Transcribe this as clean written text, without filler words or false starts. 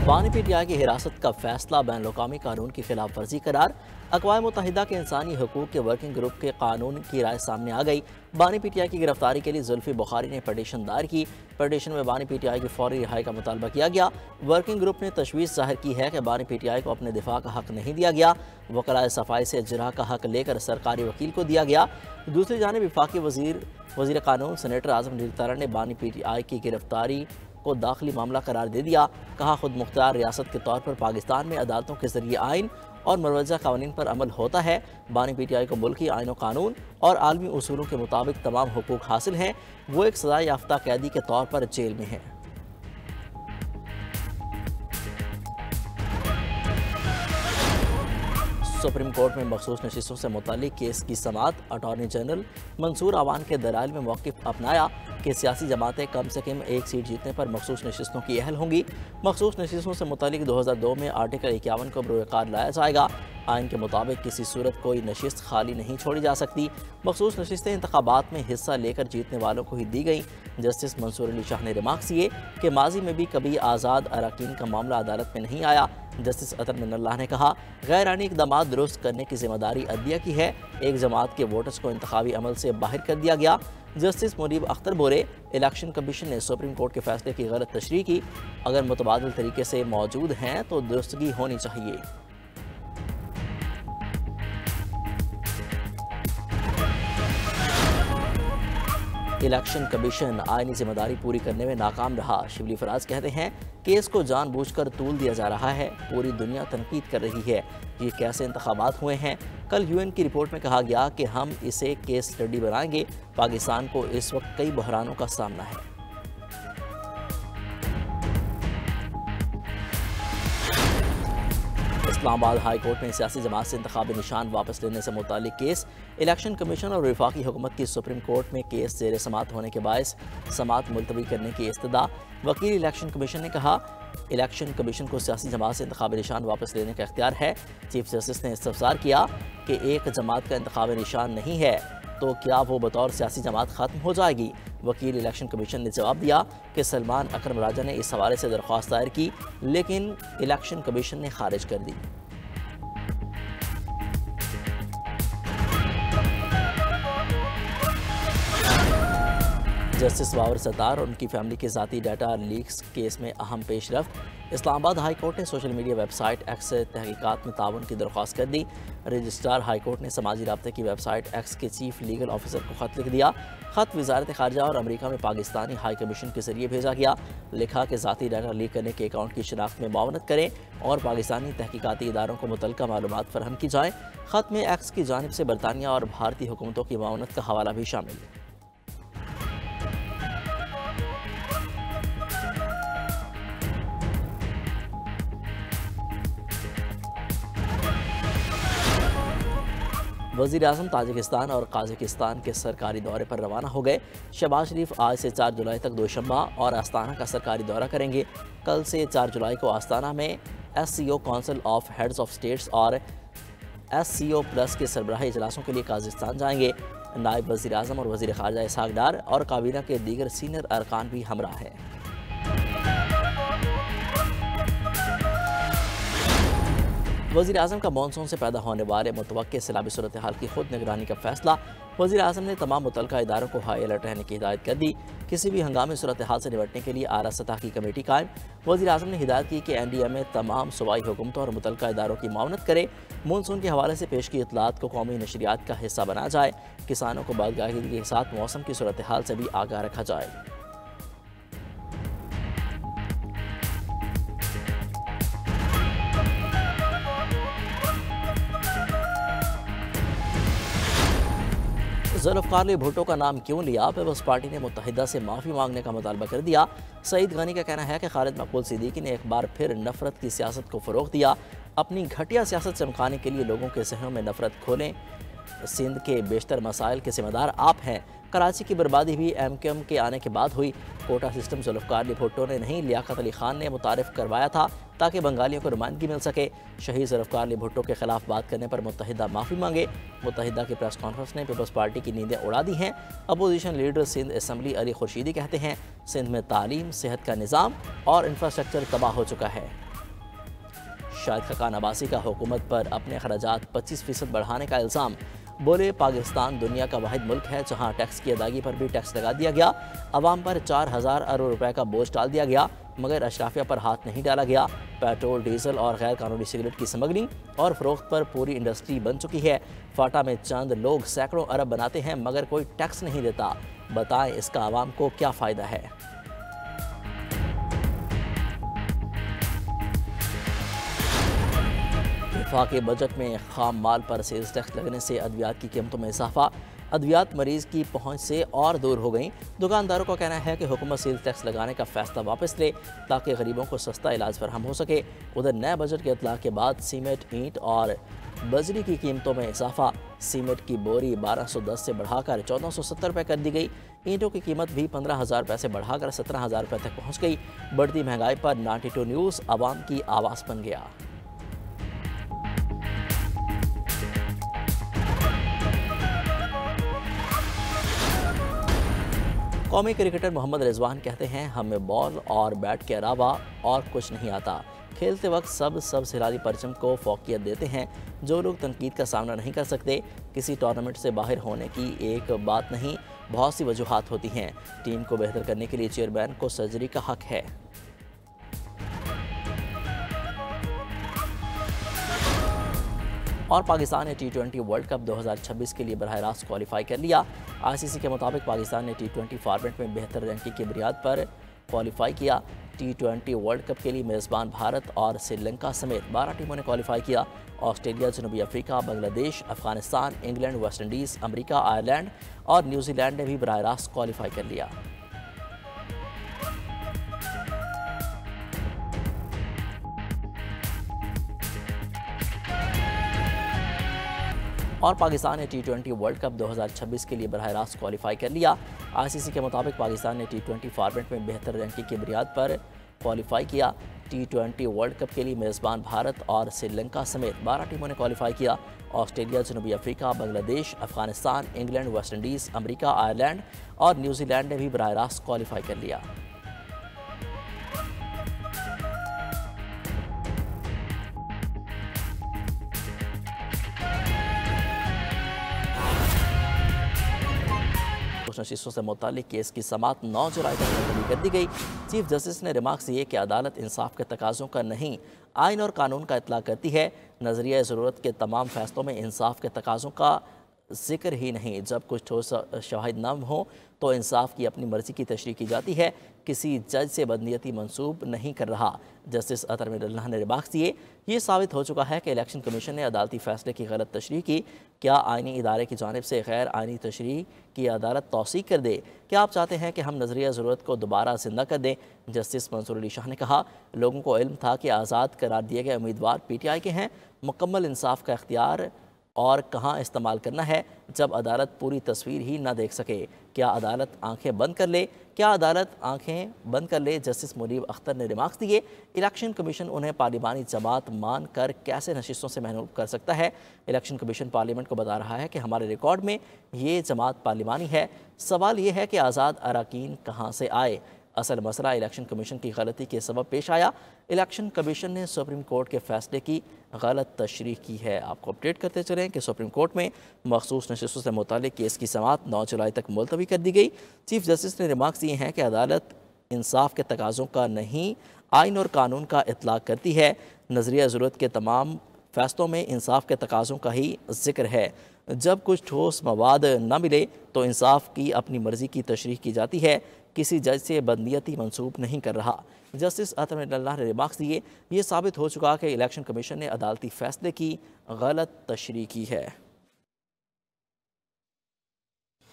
बानी पीटीआई की हिरासत का फैसला बैनुल-अक़वामी कानून की खिलाफ वर्जी करार। अक़वाम मुत्तहिदा के इंसानी हकूक़ के वर्किंग ग्रुप के कानून की राय सामने आ गई। बानी पीटीआई की गिरफ्तारी के लिए जुल्फ़ी बुखारी ने पटिशन दायर की। पटिशन में बानी पीटीआई की फौरी रिहाई का मुतालबा किया गया। वर्किंग ग्रुप ने तशवीश जाहिर की है कि बानी पीटीआई को अपने दिफा का हक नहीं दिया गया। वकलाए सफाई से इजरा का हक लेकर सरकारी वकील को दिया गया। दूसरी जानिब वफाकी वज़ीर कानून सेनेटर आज़म नीलतारा ने बानी पीटीआई की गिरफ्तारी को दाखिली मामला करार दे दिया। कहा, खुद मुख्तार रियासत के तौर पर पाकिस्तान में अदालतों के जरिए आइन और मरवजा कानून पर अमल होता है। बानी पीटीआई को मुल्की आइन कानून और आलमी उसूलों के मुताबिक तमाम हुकूक हासिल हैं। वो एक सजा याफ्ता कैदी के तौर पर जेल में है। सुप्रीम कोर्ट में मखसूस नशिस्तों से मुतालिक केस की समाअत। अटॉर्नी जनरल मंसूर अवान के दलाइल में मौक़िफ़ अपनाया कि सियासी जमातें कम से कम एक सीट जीतने पर मखसूस नशिस्तों की अहल होंगी। मखसूस नशिस्तों से मुतालिक 2002 में आर्टिकल 51 को बरोकार लाया जाएगा। आइन के मुताबिक किसी सूरत कोई नशिस्त खाली नहीं छोड़ी जा सकती। मखसूस नशिस्तें इंतखाबात में हिस्सा लेकर जीतने वालों को ही दी गई। जस्टिस मंसूर अली शाह ने रिमार्क्स किए कि माजी में भी कभी आज़ाद अरकान का मामला अदालत में नहीं आया। जस्टिस अतर मिनल्लाह ने कहा, गैर आइनी इक़दामात दुरुस्त करने की जिम्मेदारी अदलिया की है। एक जमात के वोटर्स को इंतखाबी अमल से बाहर कर दिया गया। जस्टिस मुनीब अख्तर बोरे, इलेक्शन कमीशन ने सुप्रीम कोर्ट के फैसले की गलत तशरीह की। अगर मुतबादिल तरीके से मौजूद हैं तो दुरुस्तगी होनी चाहिए। इलेक्शन कमीशन आईनी जिम्मेदारी पूरी करने में नाकाम रहा। शिबली फराज कहते हैं, केस को जानबूझकर तूल दिया जा रहा है। पूरी दुनिया तनकीद कर रही है। ये कैसे इंतखाबात हुए हैं? कल यूएन की रिपोर्ट में कहा गया कि हम इसे केस स्टडी बनाएंगे। पाकिस्तान को इस वक्त कई बहरानों का सामना है। इस्लामाबाद हाई कोर्ट में सियासी जमात से इंतखाबी निशान वापस लेने से मुतालिक केस। इलेक्शन कमीशन और वफाकी हुकूमत की सुप्रीम कोर्ट में केस जेर समाअत होने के बायस समाअत मुलतवी करने की इस्तदा। वकील इलेक्शन कमीशन ने कहा, इलेक्शन कमीशन को सियासी जमात से इंतखाबी निशान वापस लेने का इख्तियार है। चीफ जस्टिस ने इस्तफसार किया कि एक जमात का इंतखाबी निशान नहीं है तो क्या वो बतौर सियासी जमात ख़त्म हो जाएगी? वकील इलेक्शन कमीशन ने जवाब दिया कि सलमान अकरम राजा ने इस हवाले से दरख्वास्त दायर की, लेकिन इलेक्शन कमीशन ने खारिज कर दी। जस्टिस बाबर सत्तार और उनकी फैमिली के ज़ाती डाटा लीक्स केस में अहम पेशरफ्त। इस्लामाबाद हाई कोर्ट ने सोशल मीडिया वेबसाइट एक्स से तहकीकात में ताउन की दरख्वास्त कर दी। रजिस्ट्रार हाई कोर्ट ने समाजी राब्ते की वेबसाइट एक्स के चीफ लीगल ऑफिसर को ख़त लिख दिया। ख़त वज़ारत ख़ारजा और अमरीका में पाकिस्तानी हाई कमीशन के जरिए भेजा गया। लिखा कि ज़ाती डाटा लीक करने के अकाउंट की शनाख्त में मुआवनत करें और पाकिस्तानी तहकीकाती इदारों को मुतल्लिका मालूमात फराहम की जाएँ। ख़त में एक्स की जानिब से बरतानिया और भारतीय हुकूमतों की मुआवनत का हवाला भी शामिल है। वज़ीर आज़म ताजिकिस्तान और काज़ाकिस्तान के सरकारी दौरे पर रवाना हो गए। शहबाज शरीफ आज से 4 जुलाई तक दोशंबा और आस्ताना का सरकारी दौरा करेंगे। कल से 4 जुलाई को आस्ताना में SCO council of heads of states और SCO प्लस के सरबराही इजलासों के लिए काज़ाकिस्तान जाएंगे। नायब वज़ीर आज़म और वज़ीर ख़ारजा इसहाक़ डार और काबीना के दीगर सीनियर अरकान भी हमरा हैं। वज़ीर आज़म का मानसून से पैदा होने वाले मुतवक्के सैलाबी सूरत हाल की खुद निगरानी का फैसला। वज़ीर आज़म ने तमाम मुतल्लिका इदारों को हाई अलर्ट रहने की हिदायत कर दी। किसी भी हंगामी सूरत हाल से निपटने के लिए आला सतह की कमेटी कायम। वज़ीर आज़म ने हिदायत की कि NDMA तमाम सूबाई हुकूमतों और मुतल्लिका इदारों की मुआवनत करे। मानसून के हवाले से पेश की इतलात को कौमी नशरियात का हिस्सा बनाया जाए। किसानों को बादगाही के साथ मौसम की सूरत हाल से भी आगाह रखा जाए। ज़ुल्फ़िकार भुट्टो का नाम क्यों लिया? पीपल्स पार्टी ने मुत्तहिदा से माफ़ी मांगने का मुतालबा कर दिया। सईद गनी का कहना है कि खालिद मकबूल सिद्दीकी ने एक बार फिर नफरत की सियासत को फ़रोग़ दिया। अपनी घटिया सियासत चमकाने के लिए लोगों के जहनों में नफरत खोलें। सिंध के बेशतर मसाइल के ज़िम्मेदार आप हैं। कराची की बर्बादी भी MKM के आने के बाद हुई। कोटा सिस्टम ज़ुल्फ़िकार भुट्टो ने नहीं, लियाकत अली खान ने मुतारिफ़ करवाया था ताकि बंगालियों को नुमाइंदगी मिल सके। शहीद ज़ुल्फ़िकार भुट्टो के खिलाफ बात करने पर मुत्तहिदा माफ़ी मांगे। मुत्तहिदा की प्रेस कॉन्फ्रेंस ने पीपल्स पार्टी की नींदें उड़ा दी हैं। Opposition leader Sindh assembly Ali Khurshidi कहते हैं, सिंध में तालीम, सेहत का निज़ाम और इंफ्रास्ट्रक्चर तबाह हो चुका है। शाहिद खकान अब्बासी का हुकूमत पर अपने अखराजात 25% बढ़ाने का इल्ज़ाम। बोले पाकिस्तान दुनिया का वाहिद मुल्क है जहां टैक्स की अदायगी पर भी टैक्स लगा दिया गया। अवाम पर 4000 अरब रुपए का बोझ डाल दिया गया मगर अशराफिया पर हाथ नहीं डाला गया। पेट्रोल, डीजल और गैर कानूनी सिगरेट की स्मगलिंग और फरोख्त पर पूरी इंडस्ट्री बन चुकी है। फाटा में चंद लोग सैकड़ों अरब बनाते हैं मगर कोई टैक्स नहीं देता। बताएं इसका आवाम को क्या फ़ायदा है। वफाकी बजट में खाम माल पर सेल्स टैक्स लगने से अद्वियात की कीमतों में इजाफा। अद्वियात मरीज की पहुंच से और दूर हो गई। दुकानदारों का कहना है कि हुकूमत सेल्स टैक्स लगाने का फैसला वापस ले ताकि गरीबों को सस्ता इलाज फराहम हो सके। उधर नए बजट के इतलाक़ के बाद सीमेंट, ईंट और बजरी की कीमतों में इजाफा। सीमेंट की बोरी 1210 से बढ़ाकर 1470 रुपये कर दी गई। ईंटों की कीमत भी 15,000 रुपये से बढ़ाकर 17,000 रुपये तक पहुँच गई। बढ़ती महंगाई पर 92 न्यूज़ आवाम की आवाज़ बन गया। कौमी क्रिकेटर मोहम्मद रिजवान कहते हैं हमें बॉल और बैट के अलावा और कुछ नहीं आता। खेलते वक्त सब हिलाली परचम को फौकियत देते हैं। जो लोग तनकीद का सामना नहीं कर सकते, किसी टूर्नामेंट से बाहर होने की एक बात नहीं, बहुत सी वजूहात होती हैं। टीम को बेहतर करने के लिए चेयरमैन को सर्जरी का हक है। और पाकिस्तान ने T20 वर्ल्ड कप 2026 के लिए बराह रास्त क्वालिफाई कर लिया। ICC के मुताबिक पाकिस्तान ने T20 फॉर्मेट में बेहतर रैंकिंग की बुनियाद पर क्वालिफाई किया। T20 वर्ल्ड कप के लिए मेज़बान भारत और श्रीलंका समेत 12 टीमों ने क्वालिफाई किया। ऑस्ट्रेलिया, जनूबी Africa, Bangladesh, Afghanistan, England, West Indies, अमरीका, आयरलैंड और न्यूजीलैंड ने भी बराह रास्त क्वालिफाई कर लिया। और पाकिस्तान ने T20 वर्ल्ड कप 2026 के लिए बराह रास्त क्वालिफाई कर लिया। ICC के मुताबिक पाकिस्तान ने T20 फॉर्मेट में बेहतर रैंकिंग की बुनियाद पर क्वालिफाई किया। T20 वर्ल्ड कप के लिए मेज़बान भारत और श्रीलंका समेत 12 टीमों ने क्वालिफाई किया। ऑस्ट्रेलिया, जनूबी Africa, Bangladesh, Afghanistan, England, West Indies, अमरीका, आयरलैंड और न्यूजीलैंड ने भी बराह रास्त क्वालिफाई कर लिया। नशीसों से मुतालिक केस की समाअत 9 जुलाई तक मुलतवी कर दी गई। चीफ जस्टिस ने रिमार्क्स दिए कि अदालत इंसाफ के तकाज़ों का नहीं, आइन और कानून का इतला करती है। नज़रिया ज़रूरत के तमाम फैसलों में इंसाफ के तकाज़ों का जिक्र ही नहीं। जब कुछ ठोस शवाहिद न हो तो इंसाफ की अपनी मर्जी की तशरीह की जाती है। किसी जज से बदनीयती मंसूब नहीं कर रहा। जस्टिस अतर मिल्लाह ने रिमार्क्स दिए, ये साबित हो चुका है कि इलेक्शन कमीशन ने अदालती फैसले की गलत तशरीह की। क्या आइनी इदारे की जानिब से गैर आइनी तशरीह की अदालत तौसीक कर दे? क्या आप चाहते हैं कि हम नज़रिया ज़रूरत को दोबारा जिंदा कर दें? जस्टिस मंसूर अली शाह ने कहा, लोगों को इल्म था कि आज़ाद करार दिए गए उम्मीदवार PTI के हैं। मुकम्मल इंसाफ का इख्तियार और कहाँ इस्तेमाल करना है जब अदालत पूरी तस्वीर ही ना देख सके? क्या अदालत आंखें बंद कर ले? क्या अदालत आंखें बंद कर ले? जस्टिस मुनीब अख्तर ने रिमार्क्स दिए, इलेक्शन कमीशन उन्हें पार्लिमानी जमात मान कर कैसे नशिस्तों से महरूम कर सकता है? इलेक्शन कमीशन पार्लियामेंट को बता रहा है कि हमारे रिकॉर्ड में ये जमात पार्लिमानी है। सवाल ये है कि आज़ाद अरकान कहाँ से आए? असल मसला इलेक्शन कमीशन की गलती के सबब पेश आया। इलेक्शन कमीशन ने सुप्रीम कोर्ट के फैसले की गलत तशरीह की है। आपको अपडेट करते चलें कि सुप्रीम कोर्ट में मखसूस नशिस्तों से मुतालिक केस की समाअत 9 जुलाई तक मुलतवी कर दी गई। चीफ जस्टिस ने रिमार्क्स दिए हैं कि अदालत इंसाफ के तकाज़ों का नहीं, आइन और कानून का इतलाक़ करती है। नज़रिया ज़रूरत के तमाम फैसलों में इंसाफ के तकाज़ों का ही जिक्र है। जब कुछ ठोस मवाद न मिले तो इंसाफ की अपनी मर्ज़ी की तशरीह की जाती है। किसी जज से बदनीयती मंसूब नहीं कर रहा। जस्टिस अतर मिल्लाह ने रिमार्क्स दिए, ये साबित हो चुका कि इलेक्शन कमीशन ने अदालती फैसले की गलत तशरीह की है।